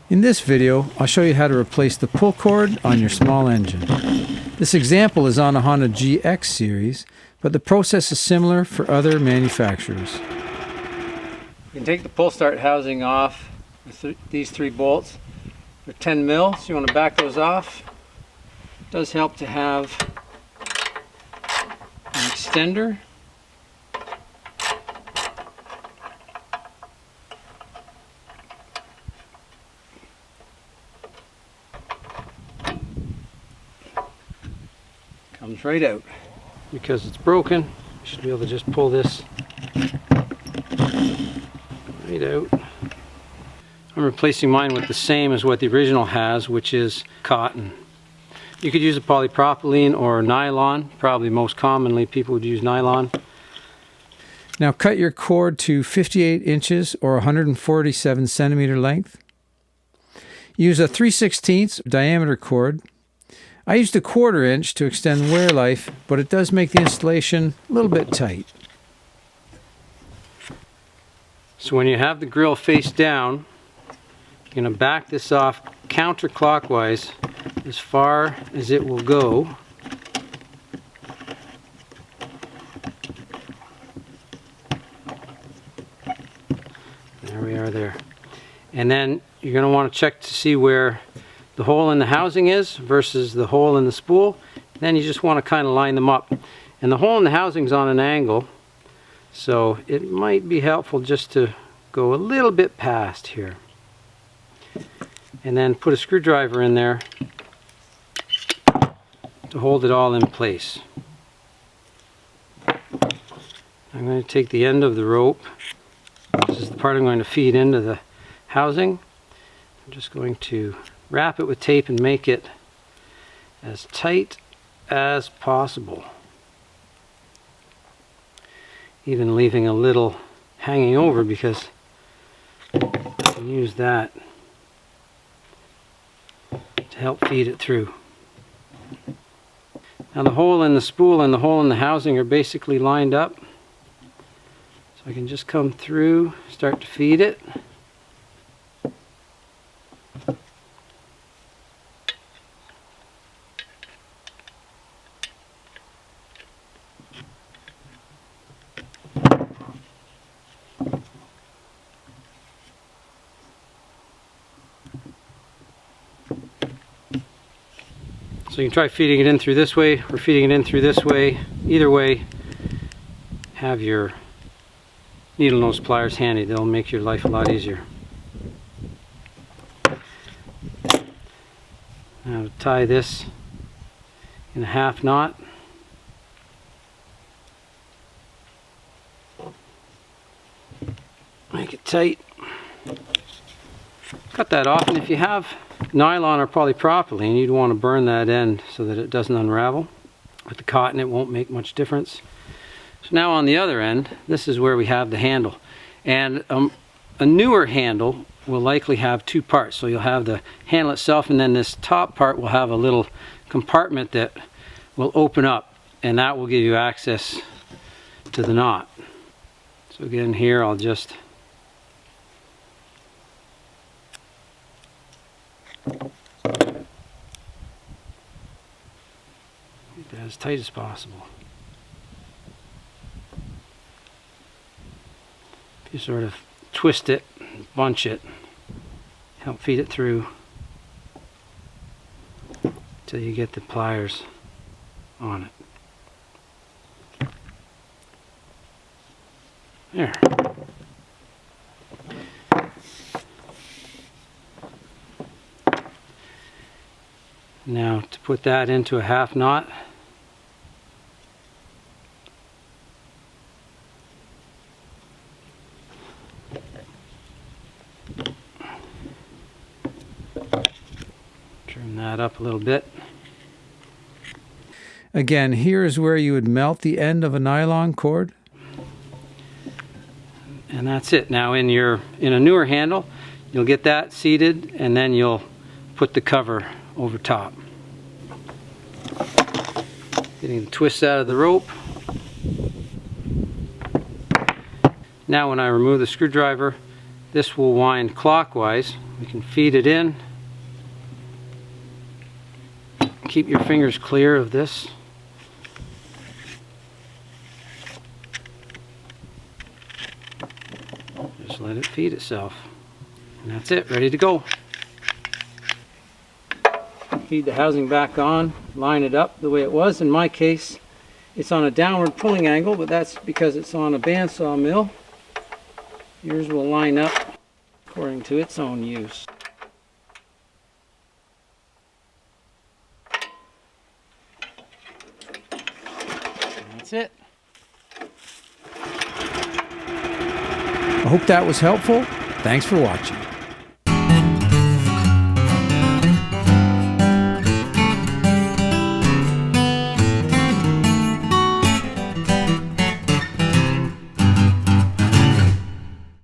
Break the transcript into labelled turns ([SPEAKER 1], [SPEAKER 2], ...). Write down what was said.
[SPEAKER 1] In this video, I'll show you how to replace the pull cord on your small engine. This example is on a Honda GX series, but the process is similar for other manufacturers. You can take the pull start housing off with these 3 bolts. They're 10 mil, so you want to back those off. It does help to have an extender. Comes right out. Because it's broken, you should be able to just pull this right out. I'm replacing mine with the same as what the original has, which is cotton. You could use a polypropylene or nylon. Probably most commonly people would use nylon. Now cut your cord to 58 inches or 147 centimeter length. Use a 3/16 diameter cord. I used a 1/4 inch to extend wear life, but it does make the installation a little bit tight. So when you have the grill face down, you're going to back this off counterclockwise as far as it will go. There we are there. And then you're going to want to check to see where the hole in the housing is versus the hole in the spool. Then you just want to kind of line them up. And the hole in the housing is on an angle, so it might be helpful just to go a little bit past here. And then put a screwdriver in there to hold it all in place. I'm going to take the end of the rope. This is the part I'm going to feed into the housing. I'm just going to wrap it with tape and make it as tight as possible. Even leaving a little hanging over because I can use that to help feed it through. Now the hole in the spool and the hole in the housing are basically lined up. So I can just come through, start to feed it. So you can try feeding it in through this way or feeding it in through this way. Either way, have your needle nose pliers handy. They'll make your life a lot easier. Now to tie this in a 1/2 knot. Make it tight. Cut that off, and if you have nylon or polypropylene, you'd want to burn that end so that it doesn't unravel. With the cotton, it won't make much difference. So now on the other end, this is where we have the handle. And a newer handle will likely have 2 parts. So you'll have the handle itself, and then this top part will have a little compartment that will open up, and that will give you access to the knot. So again, here I'll just get that as tight as possible. If you sort of twist it, bunch it, help feed it through until you get the pliers on it. There. Now to put that into a 1/2 knot, trim that up a little bit. Again, here is where you would melt the end of a nylon cord. And that's it. Now in a newer handle, you'll get that seated, and then you'll put the cover over top. Getting the twists out of the rope. Now when I remove the screwdriver, this will wind clockwise We can feed it in. Keep your fingers clear of this. Just let it feed itself. And that's it, ready to go. Feed the housing back on, line it up the way it was. In my case, it's on a downward pulling angle, but that's because it's on a bandsaw mill. Yours will line up according to its own use. And that's it.
[SPEAKER 2] I hope that was helpful. Thanks for watching.